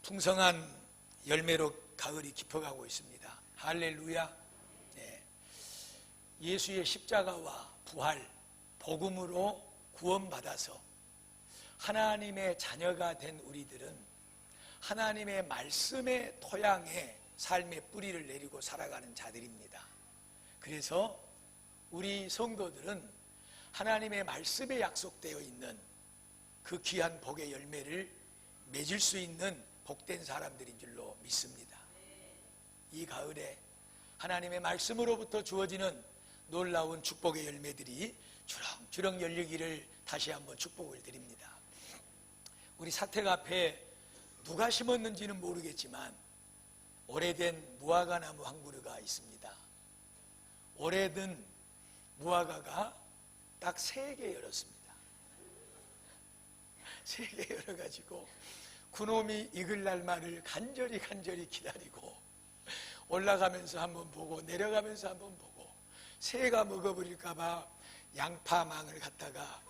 풍성한 열매로 가을이 깊어가고 있습니다. 할렐루야. 네. 예수의 십자가와 부활, 복음으로 구원받아서 하나님의 자녀가 된 우리들은 하나님의 말씀의 토양에 삶의 뿌리를 내리고 살아가는 자들입니다. 그래서 우리 성도들은 하나님의 말씀에 약속되어 있는 그 귀한 복의 열매를 맺을 수 있는 복된 사람들인 줄로 믿습니다. 이 가을에 하나님의 말씀으로부터 주어지는 놀라운 축복의 열매들이 주렁주렁 열리기를 다시 한번 축복을 드립니다. 우리 사택 앞에 누가 심었는지는 모르겠지만 오래된 무화과 나무 한 그루가 있습니다. 오래된 무화과가 딱 3개 열었습니다. 3개 열어가지고 그놈이 익을 날만을 간절히 기다리고 올라가면서 한번 보고 내려가면서 한번 보고 새가 먹어버릴까봐 양파망을 갖다가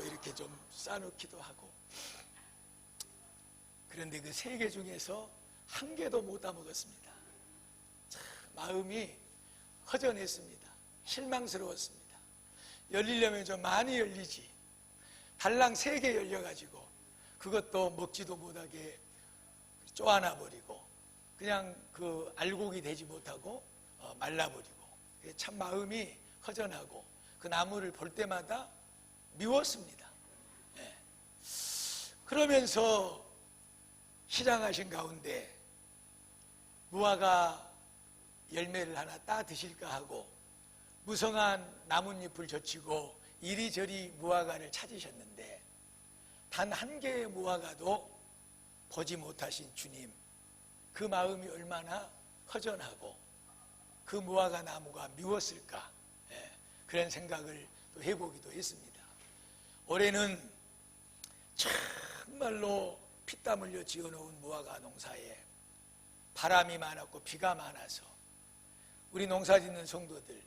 이렇게 좀 싸놓기도 하고, 그런데 그 3개 중에서 1개도 못 따먹었습니다. 참 마음이 허전했습니다. 실망스러웠습니다. 열리려면 좀 많이 열리지, 달랑 3개 열려가지고 그것도 먹지도 못하게 쪼아놔버리고 그냥 그 알곡이 되지 못하고 말라버리고, 참 마음이 허전하고 그 나무를 볼 때마다 미웠습니다. 네. 그러면서 시장하신 가운데 무화과 열매를 하나 따 드실까 하고 무성한 나뭇잎을 젖히고 이리저리 무화과를 찾으셨는데 단 1개의 무화과도 보지 못하신 주님, 그 마음이 얼마나 허전하고 그 무화과 나무가 미웠을까, 그런 생각을 또 해보기도 했습니다. 올해는 정말로 피땀 흘려 지어놓은 무화과 농사에 바람이 많았고 비가 많아서 우리 농사 짓는 성도들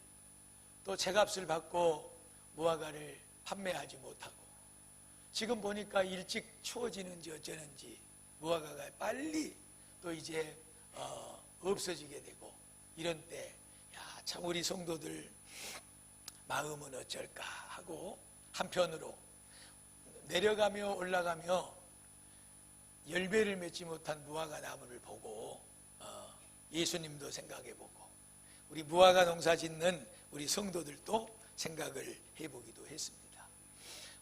또 제값을 받고 무화과를 판매하지 못하고, 지금 보니까 일찍 추워지는지 어쩌는지 무화과가 빨리 또 이제 없어지게 되고, 이런 때 참 우리 성도들 마음은 어쩔까 하고 한편으로 내려가며 올라가며 열매를 맺지 못한 무화과 나무를 보고 예수님도 생각해보고 우리 무화과 농사 짓는 우리 성도들도 생각을 해보기도 했습니다.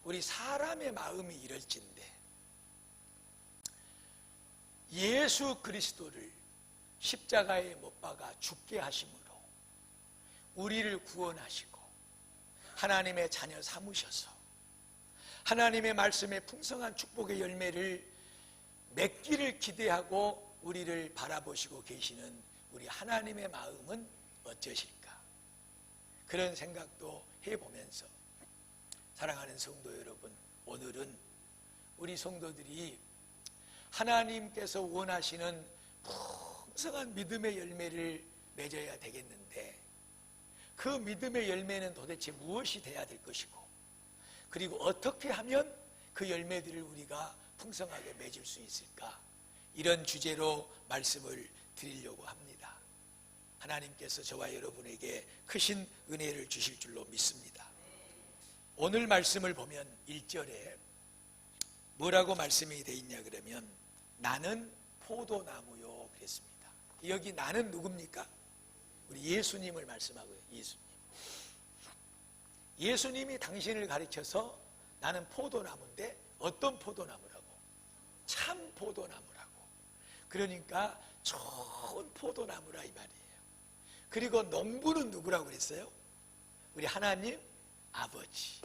우리 사람의 마음이 이럴진데 예수 그리스도를 십자가에 못 박아 죽게 하심으로 우리를 구원하시고 하나님의 자녀 삼으셔서 하나님의 말씀에 풍성한 축복의 열매를 맺기를 기대하고 우리를 바라보시고 계시는 우리 하나님의 마음은 어쩌실까? 그런 생각도 해보면서 사랑하는 성도 여러분, 오늘은 우리 성도들이 하나님께서 원하시는 풍성한 믿음의 열매를 맺어야 되겠는데 그 믿음의 열매는 도대체 무엇이 돼야 될 것이고, 그리고 어떻게 하면 그 열매들을 우리가 풍성하게 맺을 수 있을까? 이런 주제로 말씀을 드리려고 합니다. 하나님께서 저와 여러분에게 크신 은혜를 주실 줄로 믿습니다. 오늘 말씀을 보면 1절에 뭐라고 말씀이 되어 있냐 그러면 나는 포도나무요 그랬습니다. 여기 나는 누굽니까? 우리 예수님을 말씀하고요. 예수님이 당신을 가르쳐서 나는 포도나무인데 어떤 포도나무라고? 참 포도나무라고. 그러니까 좋은 포도나무라 이 말이에요. 그리고 농부는 누구라고 그랬어요? 우리 하나님 아버지.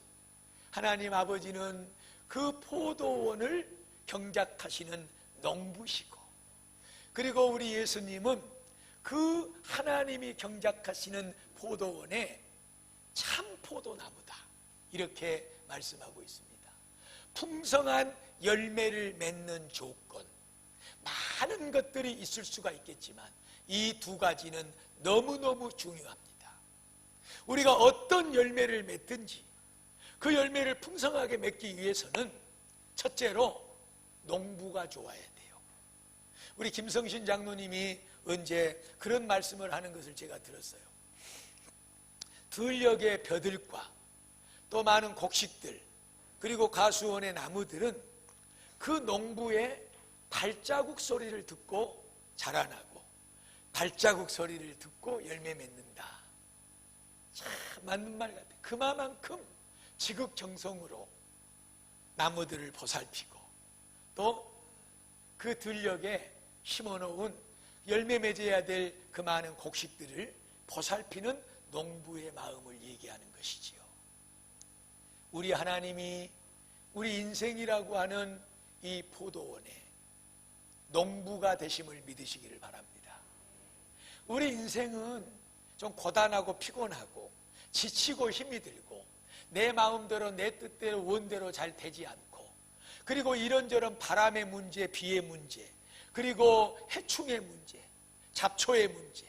하나님 아버지는 그 포도원을 경작하시는 농부시고, 그리고 우리 예수님은 그 하나님이 경작하시는 포도원의 참 포도나무다, 이렇게 말씀하고 있습니다. 풍성한 열매를 맺는 조건, 많은 것들이 있을 수가 있겠지만 이 2가지는 너무너무 중요합니다. 우리가 어떤 열매를 맺든지 그 열매를 풍성하게 맺기 위해서는 첫째로 농부가 좋아야 돼요. 우리 김성신 장로님이 언제 그런 말씀을 하는 것을 제가 들었어요. 들녘의 벼들과 또 많은 곡식들 그리고 가수원의 나무들은 그 농부의 발자국 소리를 듣고 자라나고 발자국 소리를 듣고 열매 맺는다. 참 맞는 말 같아요. 그만큼 지극정성으로 나무들을 보살피고 또 그 들녘에 심어놓은 열매 맺어야 될 그 많은 곡식들을 보살피는 농부의 마음을 얘기하는 것이지요. 우리 하나님이 우리 인생이라고 하는 이 포도원에 농부가 되심을 믿으시기를 바랍니다. 우리 인생은 좀 고단하고 피곤하고 지치고 힘이 들고 내 마음대로 내 뜻대로 원대로 잘 되지 않고 그리고 이런저런 바람의 문제, 비의 문제 그리고 해충의 문제, 잡초의 문제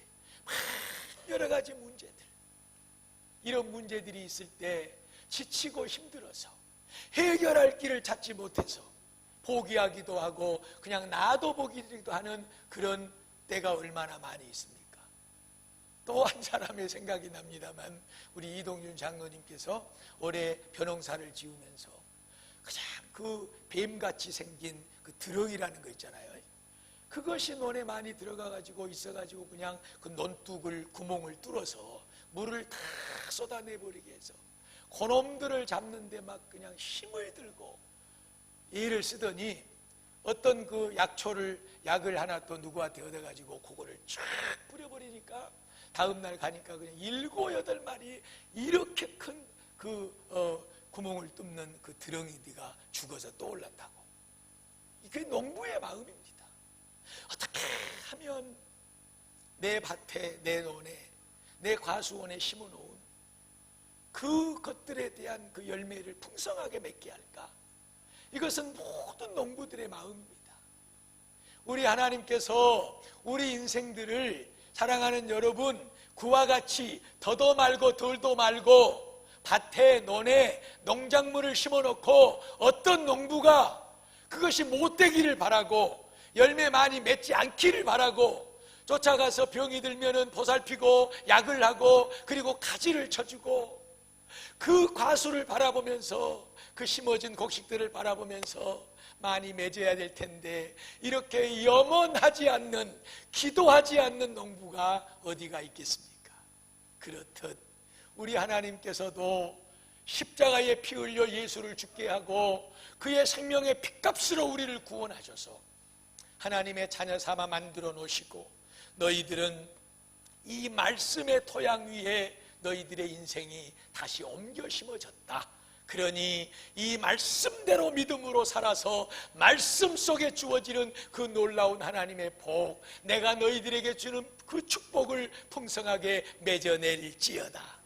여러 가지 문제들 이런 문제들이 있을 때 지치고 힘들어서 해결할 길을 찾지 못해서 포기하기도 하고 그냥 놔둬보기도 하는 그런 때가 얼마나 많이 있습니까? 또 한 사람의 생각이 납니다만 우리 이동준 장로님께서 올해 벼농사를 지으면서 그냥 그 뱀같이 생긴 그 드렁이라는 거 있잖아요. 그것이 논에 많이 들어가가지고 있어가지고 그냥 그 논둑을 구멍을 뚫어서 물을 다 쏟아내버리게 해서 그놈들을 잡는데 막 그냥 힘을 들고 애를 쓰더니 어떤 그 약을 하나 또 누구한테 얻어가지고 그거를 쫙 뿌려버리니까 다음날 가니까 그냥 7, 8마리 이렇게 큰 그 구멍을 뚫는 그 드렁이가 죽어서 또 올랐다고. 그게 농부의 마음입니다. 어떻게 하면 내 밭에, 내 논에, 내 과수원에 심어놓은 그것들에 대한 그 열매를 풍성하게 맺게 할까? 이것은 모든 농부들의 마음입니다. 우리 하나님께서 우리 인생들을 사랑하는 여러분 그와 같이 더도 말고 덜도 말고 밭에 논에 농작물을 심어놓고 어떤 농부가 그것이 못되기를 바라고 열매 많이 맺지 않기를 바라고 쫓아가서 병이 들면은 보살피고 약을 하고 그리고 가지를 쳐주고 그 과수를 바라보면서 그 심어진 곡식들을 바라보면서 많이 맺어야 될 텐데 이렇게 염원하지 않는 기도하지 않는 농부가 어디가 있겠습니까? 그렇듯 우리 하나님께서도 십자가에 피 흘려 예수를 죽게 하고 그의 생명의 핏값으로 우리를 구원하셔서 하나님의 자녀 삼아 만들어 놓으시고 너희들은 이 말씀의 토양 위에 너희들의 인생이 다시 옮겨 심어졌다. 그러니 이 말씀대로 믿음으로 살아서 말씀 속에 주어지는 그 놀라운 하나님의 복, 내가 너희들에게 주는 그 축복을 풍성하게 맺어내릴지어다.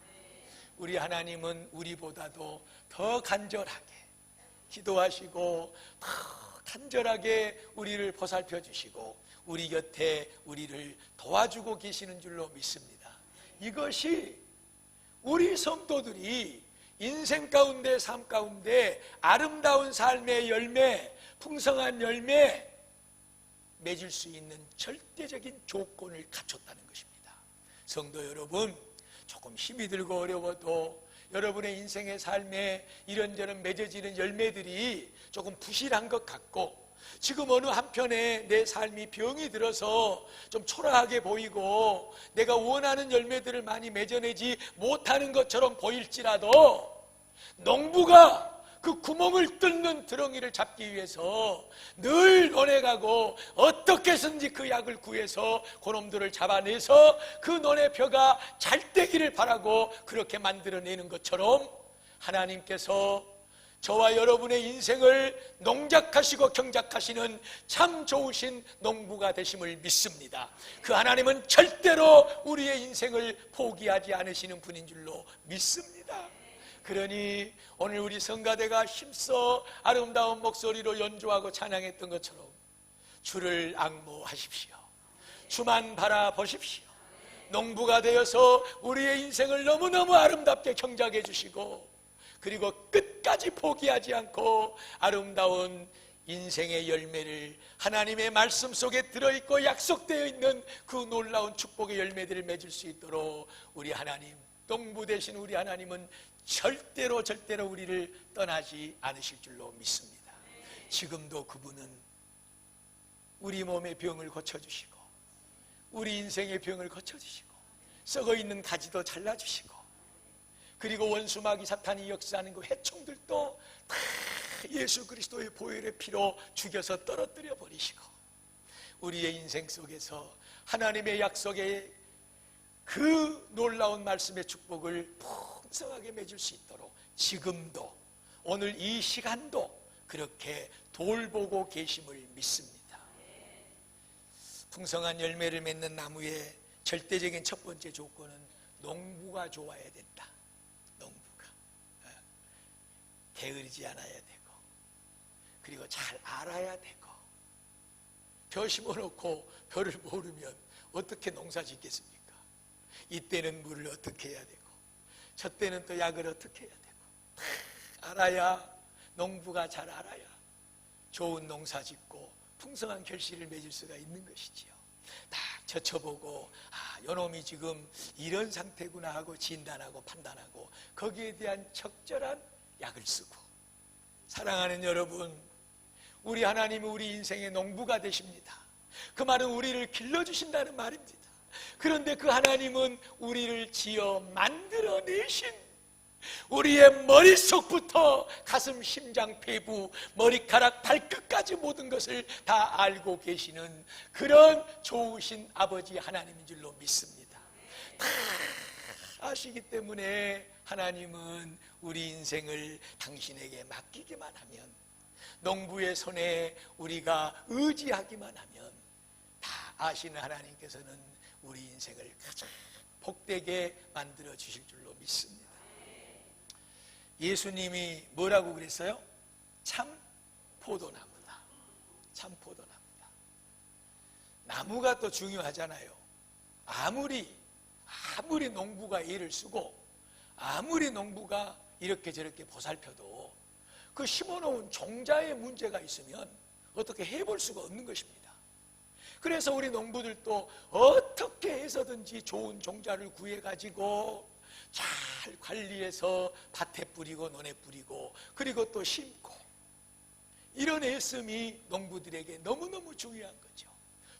우리 하나님은 우리보다도 더 간절하게 기도하시고 더 간절하게 우리를 보살펴 주시고 우리 곁에 우리를 도와주고 계시는 줄로 믿습니다. 이것이 우리 성도들이 인생 가운데 삶 가운데 아름다운 삶의 열매, 풍성한 열매 맺을 수 있는 절대적인 조건을 갖췄다는 것입니다. 성도 여러분, 조금 힘이 들고 어려워도 여러분의 인생의 삶에 이런저런 맺어지는 열매들이 조금 부실한 것 같고 지금 어느 한편에 내 삶이 병이 들어서 좀 초라하게 보이고 내가 원하는 열매들을 많이 맺어내지 못하는 것처럼 보일지라도 농부가 그 구멍을 뚫는 드렁이를 잡기 위해서 늘 논해가고 어떻게 해서든지 그 약을 구해서 그놈들을 잡아내서 그 논의 벼가 잘 되기를 바라고 그렇게 만들어내는 것처럼 하나님께서 저와 여러분의 인생을 농작하시고 경작하시는 참 좋으신 농부가 되심을 믿습니다. 그 하나님은 절대로 우리의 인생을 포기하지 않으시는 분인 줄로 믿습니다. 그러니 오늘 우리 성가대가 힘써 아름다운 목소리로 연주하고 찬양했던 것처럼 주를 앙모하십시오. 주만 바라보십시오. 농부가 되어서 우리의 인생을 너무너무 아름답게 경작해 주시고 그리고 끝까지 포기하지 않고 아름다운 인생의 열매를 하나님의 말씀 속에 들어있고 약속되어 있는 그 놀라운 축복의 열매들을 맺을 수 있도록 우리 하나님, 농부 되신 우리 하나님은 절대로 우리를 떠나지 않으실 줄로 믿습니다. 지금도 그분은 우리 몸의 병을 고쳐주시고 우리 인생의 병을 고쳐주시고 썩어있는 가지도 잘라주시고 그리고 원수 마귀 사탄이 역사하는 그 해충들도 다 예수 그리스도의 보혈의 피로 죽여서 떨어뜨려 버리시고 우리의 인생 속에서 하나님의 약속의 그 놀라운 말씀의 축복을 풍성하게 맺을 수 있도록 지금도 오늘 이 시간도 그렇게 돌보고 계심을 믿습니다. 풍성한 열매를 맺는 나무의 절대적인 첫 번째 조건은 농부가 좋아야 된다. 농부가 게으르지 않아야 되고 그리고 잘 알아야 되고 벼 심어놓고 벼를 모르면 어떻게 농사 짓겠습니까? 이때는 물을 어떻게 해야 되고 저 때는 또 약을 어떻게 해야 되고 다 알아야 농부가 잘 알아야 좋은 농사 짓고 풍성한 결실을 맺을 수가 있는 것이지요. 딱 젖혀보고 요놈이 지금 이런 상태구나 하고 진단하고 판단하고 거기에 대한 적절한 약을 쓰고 사랑하는 여러분, 우리 하나님은 우리 인생의 농부가 되십니다. 그 말은 우리를 길러주신다는 말입니다. 그런데 그 하나님은 우리를 지어 만들어내신 우리의 머릿속부터 가슴, 심장, 폐부, 머리카락, 발끝까지 모든 것을 다 알고 계시는 그런 좋으신 아버지 하나님인 줄로 믿습니다. 다 아시기 때문에 하나님은 우리 인생을 당신에게 맡기기만 하면, 농부의 손에 우리가 의지하기만 하면 다 아시는 하나님께서는 우리 인생을 가장 복되게 만들어 주실 줄로 믿습니다. 예수님이 뭐라고 그랬어요? 참 포도나무다. 참 포도나무다. 나무가 또 중요하잖아요. 아무리 농부가 애를 쓰고 아무리 농부가 이렇게 저렇게 보살펴도 그 심어놓은 종자에 문제가 있으면 어떻게 해볼 수가 없는 것입니다. 그래서 우리 농부들도 어떻게 해서든지 좋은 종자를 구해가지고 잘 관리해서 밭에 뿌리고 논에 뿌리고 그리고 또 심고, 이런 애씀이 농부들에게 너무너무 중요한 거죠.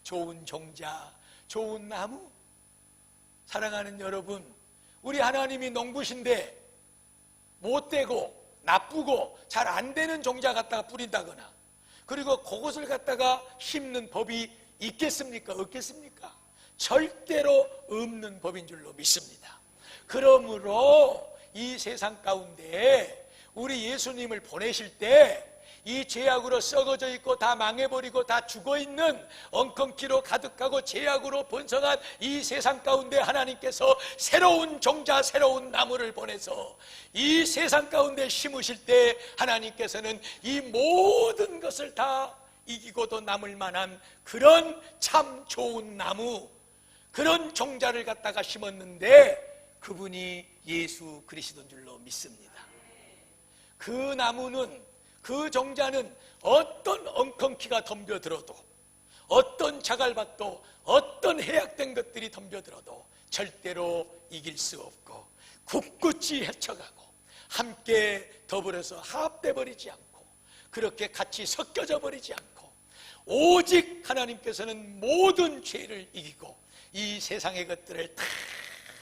좋은 종자, 좋은 나무. 사랑하는 여러분, 우리 하나님이 농부신데 못되고 나쁘고 잘 안 되는 종자 갖다가 뿌린다거나 그리고 그것을 갖다가 심는 법이 있겠습니까? 없겠습니까? 절대로 없는 법인 줄로 믿습니다. 그러므로 이 세상 가운데 우리 예수님을 보내실 때 이 죄악으로 썩어져 있고 다 망해버리고 다 죽어있는 엉겅퀴로 가득하고 죄악으로 번성한 이 세상 가운데 하나님께서 새로운 종자, 새로운 나무를 보내서 이 세상 가운데 심으실 때 하나님께서는 이 모든 것을 다 이기고도 남을 만한 그런 참 좋은 나무, 그런 종자를 갖다가 심었는데 그분이 예수 그리스도인 줄로 믿습니다. 그 나무는, 그 종자는 어떤 엉겅퀴가 덤벼들어도, 어떤 자갈밭도, 어떤 해약된 것들이 덤벼들어도 절대로 이길 수 없고 굳굳이 헤쳐가고 함께 더불어서 합돼 버리지 않고 그렇게 같이 섞여져 버리지 않고 오직 하나님께서는 모든 죄를 이기고 이 세상의 것들을 다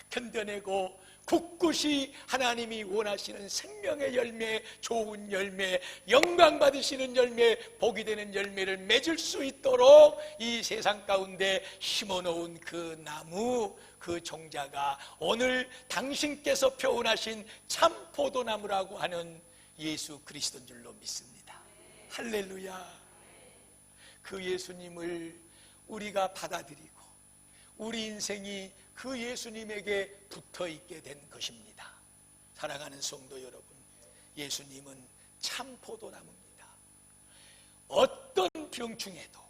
견뎌내고 굳굳이 하나님이 원하시는 생명의 열매, 좋은 열매, 영광 받으시는 열매, 복이 되는 열매를 맺을 수 있도록 이 세상 가운데 심어놓은 그 나무, 그 종자가 오늘 당신께서 표현하신 참 포도나무라고 하는 예수 그리스도인 줄로 믿습니다. 할렐루야. 그 예수님을 우리가 받아들이고 우리 인생이 그 예수님에게 붙어있게 된 것입니다. 사랑하는 성도 여러분, 예수님은 참 포도나무입니다. 어떤 병충해도,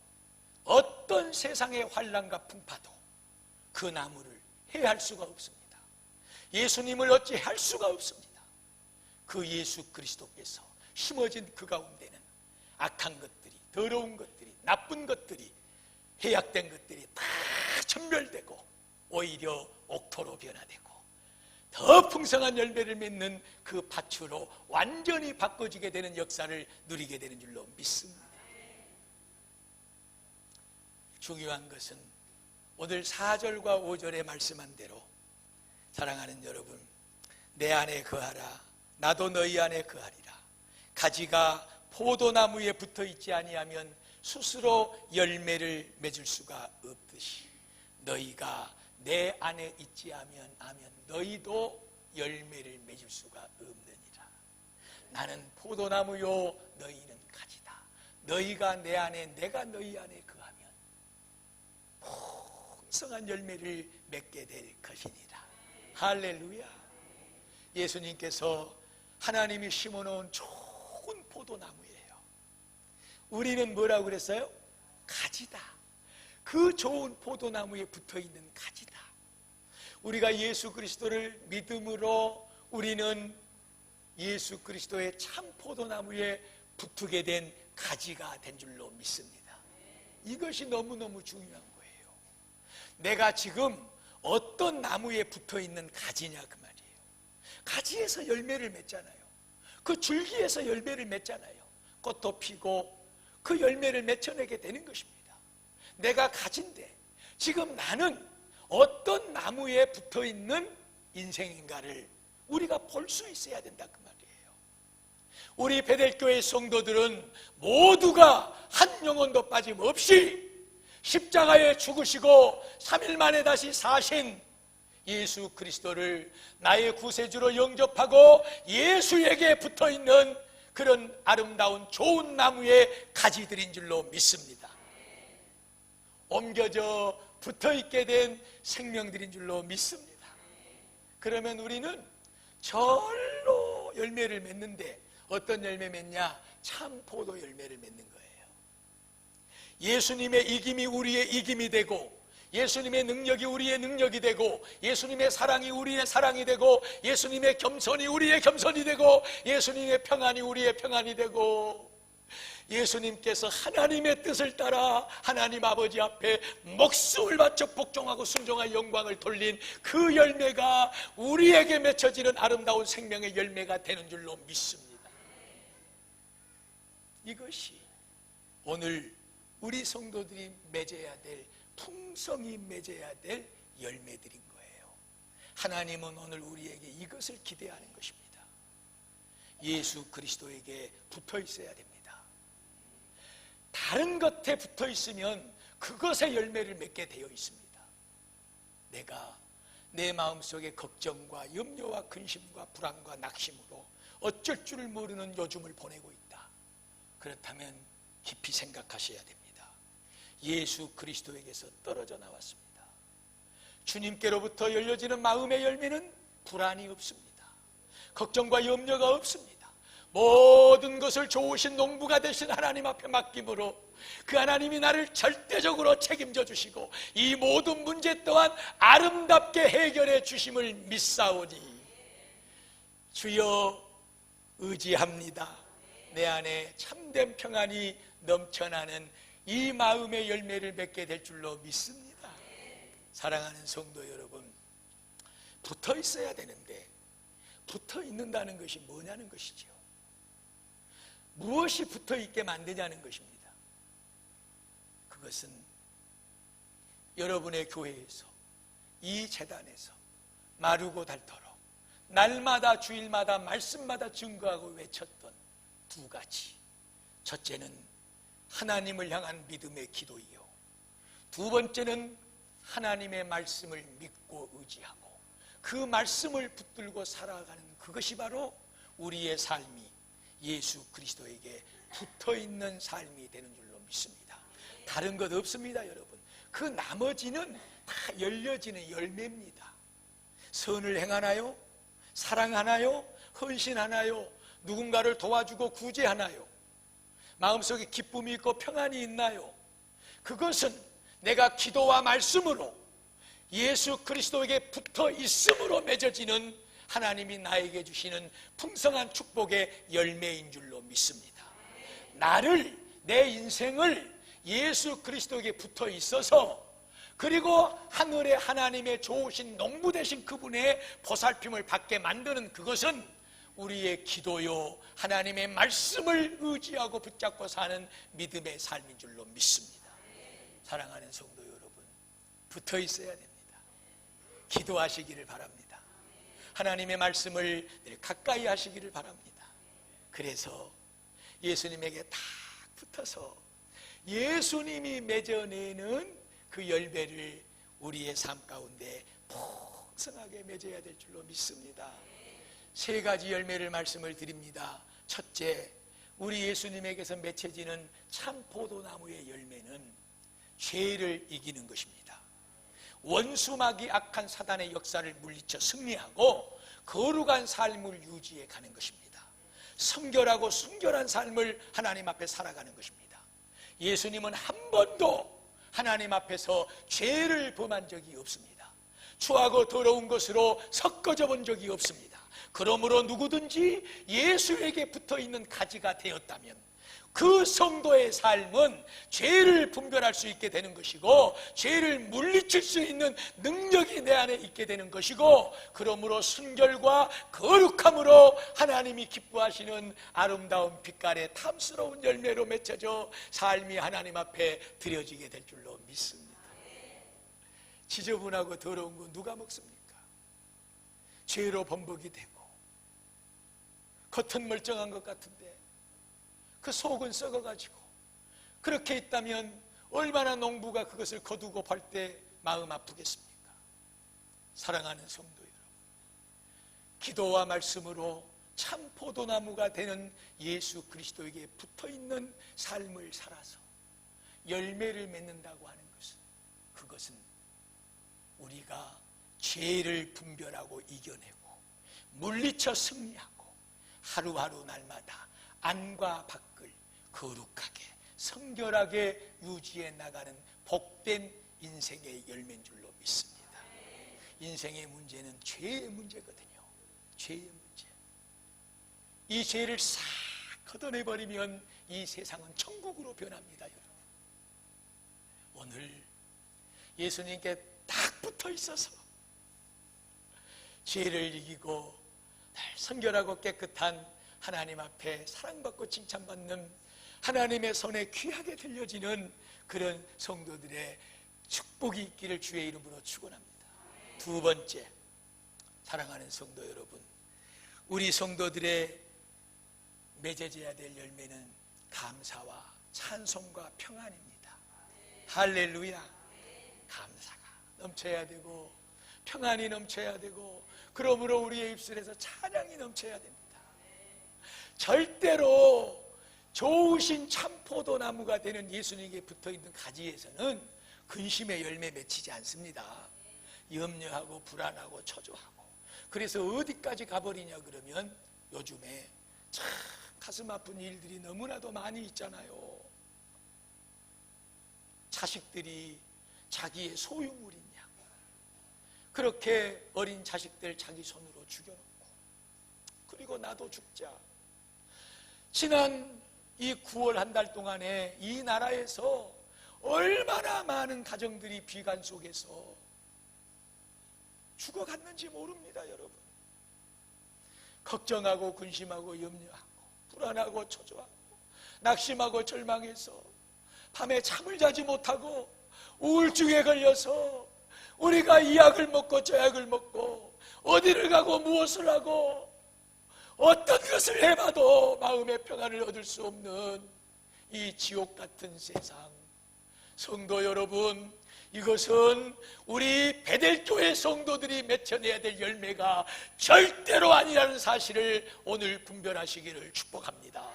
어떤 세상의 환난과 풍파도 그 나무를 해할 수가 없습니다. 예수님을 어찌 할 수가 없습니다. 그 예수 그리스도께서 심어진 그 가운데는 악한 것들이, 더러운 것들이, 나쁜 것들이, 해약된 것들이 다 전멸되고 오히려 옥토로 변화되고 더 풍성한 열매를 맺는 그 밭으로 완전히 바꿔지게 되는 역사를 누리게 되는 줄로 믿습니다. 중요한 것은 오늘 4절과 5절에 말씀한 대로 사랑하는 여러분, 내 안에 거하라, 나도 너희 안에 거하리라. 가지가 포도나무에 붙어 있지 아니하면 스스로 열매를 맺을 수가 없듯이 너희가 내 안에 있지 아면 너희도 열매를 맺을 수가 없느니라. 나는 포도나무요 너희는 가지다. 너희가 내 안에 내가 너희 안에 거하면 풍성한 열매를 맺게 될 것이니라. 할렐루야. 예수님께서 하나님이 심어놓은 좋은 포도나무예요. 우리는 뭐라고 그랬어요? 가지다. 그 좋은 포도나무에 붙어있는 가지다. 우리가 예수 그리스도를 믿음으로 우리는 예수 그리스도의 참 포도나무에 붙게 된 가지가 된 줄로 믿습니다. 이것이 너무너무 중요한 거예요. 내가 지금 어떤 나무에 붙어있는 가지냐 그 말이에요. 가지에서 열매를 맺잖아요. 그 줄기에서 열매를 맺잖아요. 꽃도 피고 그 열매를 맺혀내게 되는 것입니다. 내가 가지인데 지금 나는 어떤 나무에 붙어있는 인생인가를 우리가 볼 수 있어야 된다 그 말이에요. 우리 베델교회 성도들은 모두가 한 영혼도 빠짐없이 십자가에 죽으시고 3일 만에 다시 사신 예수 그리스도를 나의 구세주로 영접하고 예수에게 붙어있는 그런 아름다운 좋은 나무의 가지들인 줄로 믿습니다. 옮겨져 붙어있게 된 생명들인 줄로 믿습니다. 그러면 우리는 절로 열매를 맺는데 어떤 열매 맺냐? 참 포도 열매를 맺는 거예요. 예수님의 이김이 우리의 이김이 되고 예수님의 능력이 우리의 능력이 되고 예수님의 사랑이 우리의 사랑이 되고 예수님의 겸손이 우리의 겸손이 되고 예수님의 평안이 우리의 평안이 되고 예수님께서 하나님의 뜻을 따라 하나님 아버지 앞에 목숨을 바쳐 복종하고 순종할 영광을 돌린 그 열매가 우리에게 맺혀지는 아름다운 생명의 열매가 되는 줄로 믿습니다. 이것이 오늘 우리 성도들이 맺어야 될 풍성히 맺어야 될 열매들인 거예요. 하나님은 오늘 우리에게 이것을 기대하는 것입니다. 예수 그리스도에게 붙어 있어야 됩니다. 다른 것에 붙어 있으면 그것의 열매를 맺게 되어 있습니다. 내가 내 마음속에 걱정과 염려와 근심과 불안과 낙심으로 어쩔 줄을 모르는 요즘을 보내고 있다. 그렇다면 깊이 생각하셔야 됩니다. 예수 그리스도에게서 떨어져 나왔습니다. 주님께로부터 열려지는 마음의 열매는 불안이 없습니다. 걱정과 염려가 없습니다. 모든 것을 좋으신 농부가 되신 하나님 앞에 맡김으로 그 하나님이 나를 절대적으로 책임져 주시고 이 모든 문제 또한 아름답게 해결해 주심을 믿사오니 주여 의지합니다. 내 안에 참된 평안이 넘쳐나는 이 마음의 열매를 맺게 될 줄로 믿습니다. 사랑하는 성도 여러분, 붙어 있어야 되는데 붙어 있는다는 것이 뭐냐는 것이죠. 무엇이 붙어 있게 만드냐는 것입니다. 그것은 여러분의 교회에서 이 재단에서 마르고 닳도록 날마다 주일마다 말씀마다 증거하고 외쳤던 두 가지. 첫째는 하나님을 향한 믿음의 기도이요, 두 번째는 하나님의 말씀을 믿고 의지하고 그 말씀을 붙들고 살아가는 그것이 바로 우리의 삶이 예수 그리스도에게 붙어있는 삶이 되는 줄로 믿습니다. 다른 것 없습니다. 여러분, 그 나머지는 다 열려지는 열매입니다. 선을 행하나요? 사랑하나요? 헌신하나요? 누군가를 도와주고 구제하나요? 마음속에 기쁨이 있고 평안이 있나요? 그것은 내가 기도와 말씀으로 예수 그리스도에게 붙어 있음으로 맺어지는 하나님이 나에게 주시는 풍성한 축복의 열매인 줄로 믿습니다. 나를 내 인생을 예수 그리스도에게 붙어 있어서, 그리고 하늘의 하나님의 좋으신 농부 되신 그분의 보살핌을 받게 만드는 그것은 우리의 기도요, 하나님의 말씀을 의지하고 붙잡고 사는 믿음의 삶인 줄로 믿습니다. 사랑하는 성도 여러분, 붙어 있어야 됩니다. 기도하시기를 바랍니다. 하나님의 말씀을 늘 가까이 하시기를 바랍니다. 그래서 예수님에게 딱 붙어서 예수님이 맺어내는 그 열매를 우리의 삶 가운데 풍성하게 맺어야 될 줄로 믿습니다. 세 가지 열매를 말씀을 드립니다. 첫째, 우리 예수님에게서 맺혀지는 참 포도나무의 열매는 죄를 이기는 것입니다. 원수막이 악한 사단의 역사를 물리쳐 승리하고 거룩한 삶을 유지해 가는 것입니다. 성결하고 순결한 삶을 하나님 앞에 살아가는 것입니다. 예수님은 한 번도 하나님 앞에서 죄를 범한 적이 없습니다. 추하고 더러운 것으로 섞어져 본 적이 없습니다. 그러므로 누구든지 예수에게 붙어있는 가지가 되었다면 그 성도의 삶은 죄를 분별할 수 있게 되는 것이고, 죄를 물리칠 수 있는 능력이 내 안에 있게 되는 것이고, 그러므로 순결과 거룩함으로 하나님이 기뻐하시는 아름다운 빛깔의 탐스러운 열매로 맺혀져 삶이 하나님 앞에 드려지게 될 줄로 믿습니다. 지저분하고 더러운 거 누가 먹습니까? 죄로 범벅이 되고 겉은 멀쩡한 것 같은데 그 속은 썩어가지고, 그렇게 있다면 얼마나 농부가 그것을 거두고 팔 때 마음 아프겠습니까? 사랑하는 성도 여러분, 기도와 말씀으로 참 포도나무가 되는 예수 그리스도에게 붙어있는 삶을 살아서 열매를 맺는다고 하는 것은, 그것은 우리가 죄를 분별하고 이겨내고 물리쳐 승리하고 하루하루 날마다 안과 밖을 거룩하게 성결하게 유지해 나가는 복된 인생의 열매인 줄로 믿습니다. 인생의 문제는 죄의 문제거든요. 죄의 문제. 이 죄를 싹 걷어내버리면 이 세상은 천국으로 변합니다. 여러분, 오늘 예수님께 딱 붙어 있어서 죄를 이기고 늘 성결하고 깨끗한 하나님 앞에 사랑받고 칭찬받는 하나님의 손에 귀하게 들려지는 그런 성도들의 축복이 있기를 주의 이름으로 축원합니다. 두 번째, 사랑하는 성도 여러분, 우리 성도들의 맺어져야 될 열매는 감사와 찬송과 평안입니다. 할렐루야. 감사가 넘쳐야 되고 평안이 넘쳐야 되고, 그러므로 우리의 입술에서 찬양이 넘쳐야 됩니다. 절대로 좋으신 참포도나무가 되는 예수님에게 붙어있는 가지에서는 근심의 열매 맺히지 않습니다. 염려하고 불안하고 초조하고, 그래서 어디까지 가버리냐 그러면 요즘에 참 가슴 아픈 일들이 너무나도 많이 있잖아요. 자식들이 자기의 소유물이냐, 그렇게 어린 자식들 자기 손으로 죽여놓고, 그리고 나도 죽자. 지난 이 9월 한 달 동안에 이 나라에서 얼마나 많은 가정들이 비관 속에서 죽어갔는지 모릅니다. 여러분, 걱정하고 근심하고 염려하고 불안하고 초조하고 낙심하고 절망해서 밤에 잠을 자지 못하고 우울증에 걸려서 우리가 이 약을 먹고 저 약을 먹고 어디를 가고 무엇을 하고 어떤 것을 해봐도 마음의 평안을 얻을 수 없는 이 지옥 같은 세상, 성도 여러분, 이것은 우리 베델교회 성도들이 맺혀내야 될 열매가 절대로 아니라는 사실을 오늘 분별하시기를 축복합니다.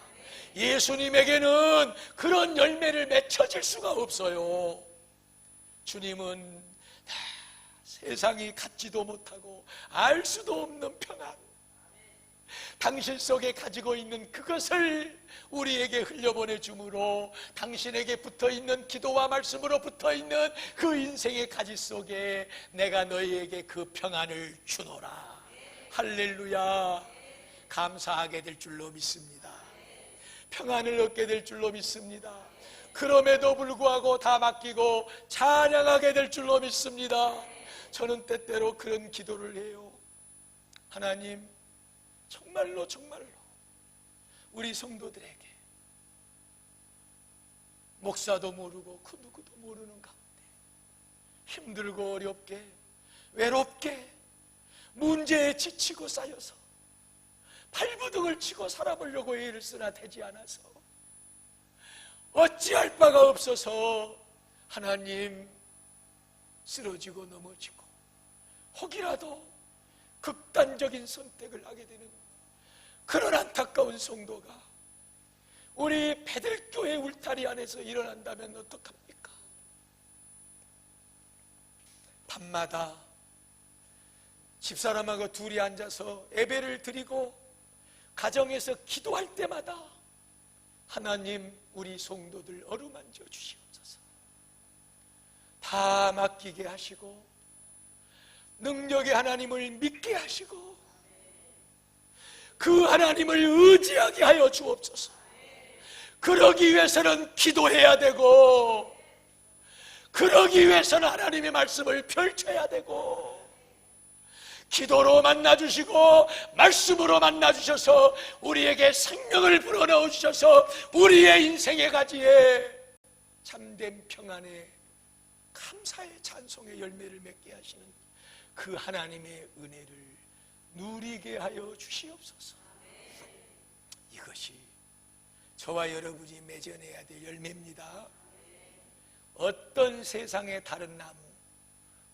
예수님에게는 그런 열매를 맺혀질 수가 없어요. 주님은 세상이 갖지도 못하고 알 수도 없는 평안, 당신 속에 가지고 있는 그것을 우리에게 흘려보내 주므로 당신에게 붙어있는 기도와 말씀으로 붙어있는 그 인생의 가지 속에 내가 너희에게 그 평안을 주노라. 할렐루야. 감사하게 될 줄로 믿습니다. 평안을 얻게 될 줄로 믿습니다. 그럼에도 불구하고 다 맡기고 찬양하게 될 줄로 믿습니다. 저는 때때로 그런 기도를 해요. 하나님, 정말로 우리 성도들에게 목사도 모르고 그 누구도 모르는 가운데 힘들고 어렵게 외롭게 문제에 지치고 쌓여서 발부둥을 치고 살아보려고 애를 쓰나 되지 않아서 어찌할 바가 없어서 하나님 쓰러지고 넘어지고 혹이라도 극단적인 선택을 하게 되는 그런 안타까운 성도가 우리 베들교회 울타리 안에서 일어난다면 어떡합니까? 밤마다 집사람하고 둘이 앉아서 예배를 드리고 가정에서 기도할 때마다 하나님, 우리 성도들 어루만져 주시옵소서. 다 맡기게 하시고 능력의 하나님을 믿게 하시고 그 하나님을 의지하게 하여 주옵소서. 그러기 위해서는 기도해야 되고 그러기 위해서는 하나님의 말씀을 펼쳐야 되고 기도로 만나주시고 말씀으로 만나주셔서 우리에게 생명을 불어넣어 주셔서 우리의 인생의 가지에 참된 평안의 감사의 찬송의 열매를 맺게 하시는 그 하나님의 은혜를 누리게 하여 주시옵소서. 이것이 저와 여러분이 맺어내야 될 열매입니다. 어떤 세상의 다른 나무,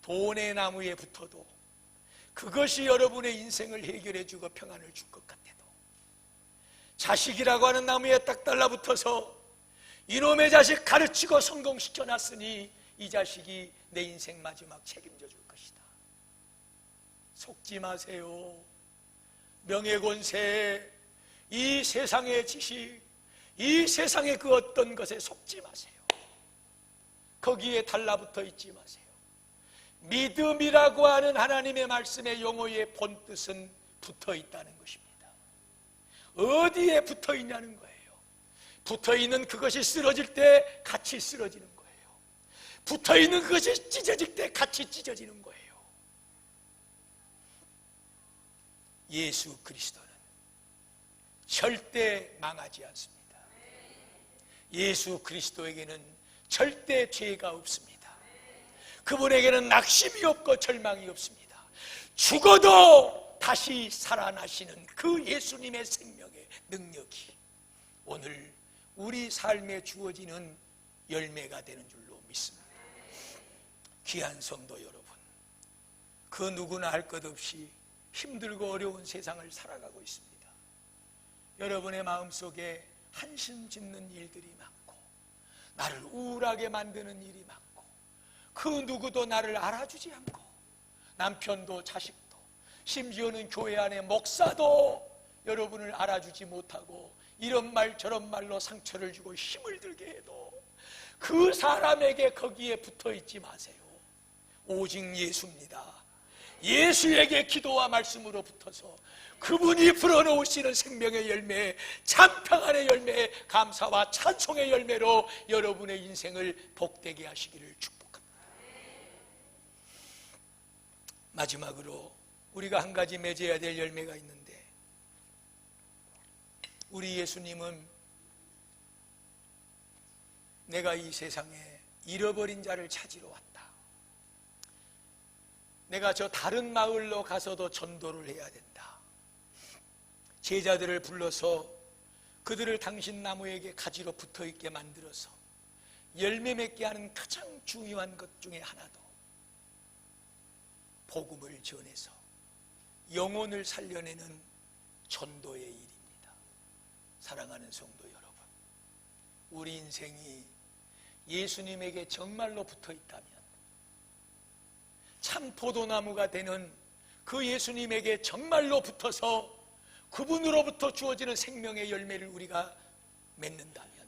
돈의 나무에 붙어도 그것이 여러분의 인생을 해결해 주고 평안을 줄 것 같아도 자식이라고 하는 나무에 딱 달라붙어서 이놈의 자식 가르치고 성공시켜 놨으니 이 자식이 내 인생 마지막 책임져 줄 것이다. 속지 마세요. 명예권세, 이 세상의 지식, 이 세상의 그 어떤 것에 속지 마세요. 거기에 달라붙어 있지 마세요. 믿음이라고 하는 하나님의 말씀의 용어의 본뜻은 붙어 있다는 것입니다. 어디에 붙어 있냐는 거예요. 붙어 있는 그것이 쓰러질 때 같이 쓰러지는 거예요. 붙어 있는 그것이 찢어질 때 같이 찢어지는 거예요. 예수 그리스도는 절대 망하지 않습니다. 예수 그리스도에게는 절대 죄가 없습니다. 그분에게는 낙심이 없고 절망이 없습니다. 죽어도 다시 살아나시는 그 예수님의 생명의 능력이 오늘 우리 삶에 주어지는 열매가 되는 줄로 믿습니다. 귀한 성도 여러분, 그 누구나 할 것 없이 힘들고 어려운 세상을 살아가고 있습니다. 여러분의 마음속에 한심 짓는 일들이 많고 나를 우울하게 만드는 일이 많고 그 누구도 나를 알아주지 않고 남편도 자식도 심지어는 교회 안에 목사도 여러분을 알아주지 못하고 이런 말 저런 말로 상처를 주고 힘을 들게 해도 그 사람에게 거기에 붙어 있지 마세요. 오직 예수입니다. 예수에게 기도와 말씀으로 붙어서 그분이 불어넣으시는 생명의 열매, 참 평안의 열매, 감사와 찬송의 열매로 여러분의 인생을 복되게 하시기를 축복합니다. 마지막으로 우리가 한 가지 맺어야 될 열매가 있는데, 우리 예수님은 내가 이 세상에 잃어버린 자를 찾으러 왔다. 내가 저 다른 마을로 가서도 전도를 해야 된다. 제자들을 불러서 그들을 당신 나무에게 가지로 붙어있게 만들어서 열매 맺게 하는 가장 중요한 것 중에 하나도 복음을 전해서 영혼을 살려내는 전도의 일입니다. 사랑하는 성도 여러분, 우리 인생이 예수님에게 정말로 붙어 있다면, 참 포도나무가 되는 그 예수님에게 정말로 붙어서 그분으로부터 주어지는 생명의 열매를 우리가 맺는다면,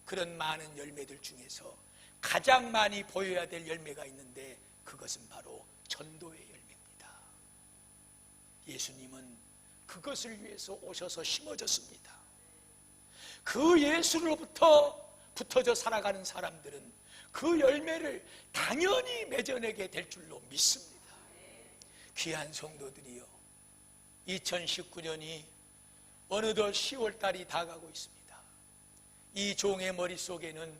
그런 많은 열매들 중에서 가장 많이 보여야 될 열매가 있는데 그것은 바로 전도의 열매입니다. 예수님은 그것을 위해서 오셔서 심어졌습니다. 그 예수로부터 붙어져 살아가는 사람들은 그 열매를 당연히 맺어내게 될 줄로 믿습니다. 귀한 성도들이여, 2019년이 어느덧 10월달이 다가고 있습니다. 이 종의 머릿속에는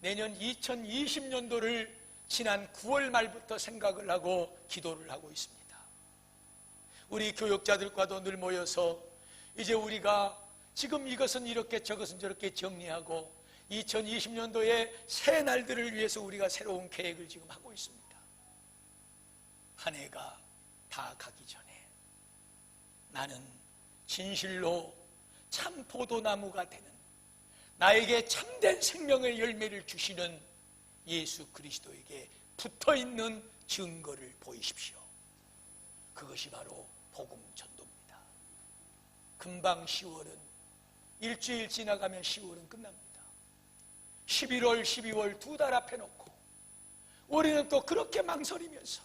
내년 2020년도를 지난 9월 말부터 생각을 하고 기도를 하고 있습니다. 우리 교역자들과도 늘 모여서 이제 우리가 지금 이것은 이렇게 저것은 저렇게 정리하고 2020년도의 새 날들을 위해서 우리가 새로운 계획을 지금 하고 있습니다. 한 해가 다 가기 전에 나는 진실로 참 포도나무가 되는, 나에게 참된 생명의 열매를 주시는 예수 그리스도에게 붙어있는 증거를 보이십시오. 그것이 바로 복음 전도입니다. 금방 10월은, 일주일 지나가면 10월은 끝납니다. 11월, 12월 2달 앞에 놓고 우리는 또 그렇게 망설이면서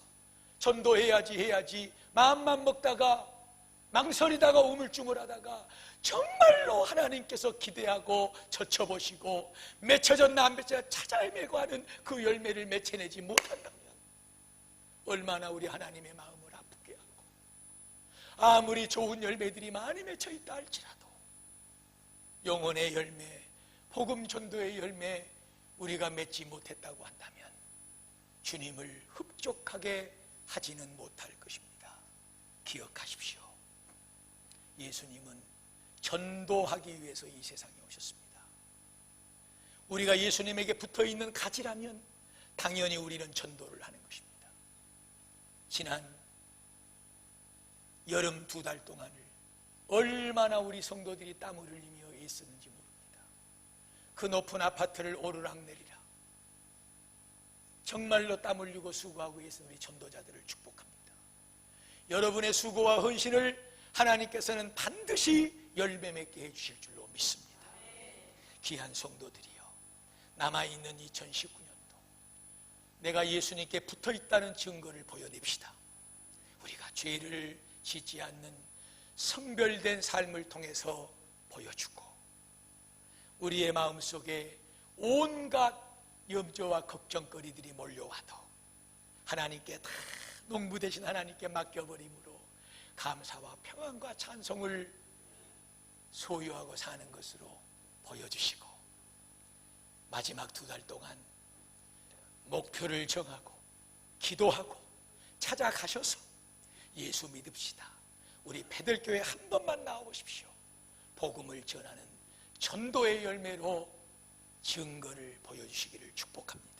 전도해야지 마음만 먹다가 망설이다가 우물쭈물하다가 정말로 하나님께서 기대하고 젖혀보시고 맺혀졌나 안 맺혀졌나 찾아 헤매고 하는 그 열매를 맺혀내지 못한다면 얼마나 우리 하나님의 마음을 아프게 하고, 아무리 좋은 열매들이 많이 맺혀 있다 할지라도 영혼의 열매, 복음 전도의 열매 우리가 맺지 못했다고 한다면 주님을 흡족하게 하지는 못할 것입니다. 기억하십시오. 예수님은 전도하기 위해서 이 세상에 오셨습니다. 우리가 예수님에게 붙어있는 가지라면 당연히 우리는 전도를 하는 것입니다. 지난 여름 2달 동안을 얼마나 우리 성도들이 땀을 흘리며 애쓰는지 모릅니다. 그 높은 아파트를 오르락내리락 정말로 땀 흘리고 수고하고 애쓰는 우리 전도자들을 축복합니다. 여러분의 수고와 헌신을 하나님께서는 반드시 열매 맺게 해주실 줄로 믿습니다. 귀한 성도들이여, 남아있는 2019년도 내가 예수님께 붙어있다는 증거를 보여냅시다. 우리가 죄를 짓지 않는 성별된 삶을 통해서 보여주고, 우리의 마음속에 온갖 염려와 걱정거리들이 몰려와도 하나님께 다 농부 되신 하나님께 맡겨버림으로 감사와 평안과 찬송을 소유하고 사는 것으로 보여주시고, 마지막 2달 동안 목표를 정하고 기도하고 찾아가셔서 예수 믿읍시다. 우리 베들교회 한 번만 나와보십시오. 복음을 전하는 전도의 열매로 증거를 보여주시기를 축복합니다.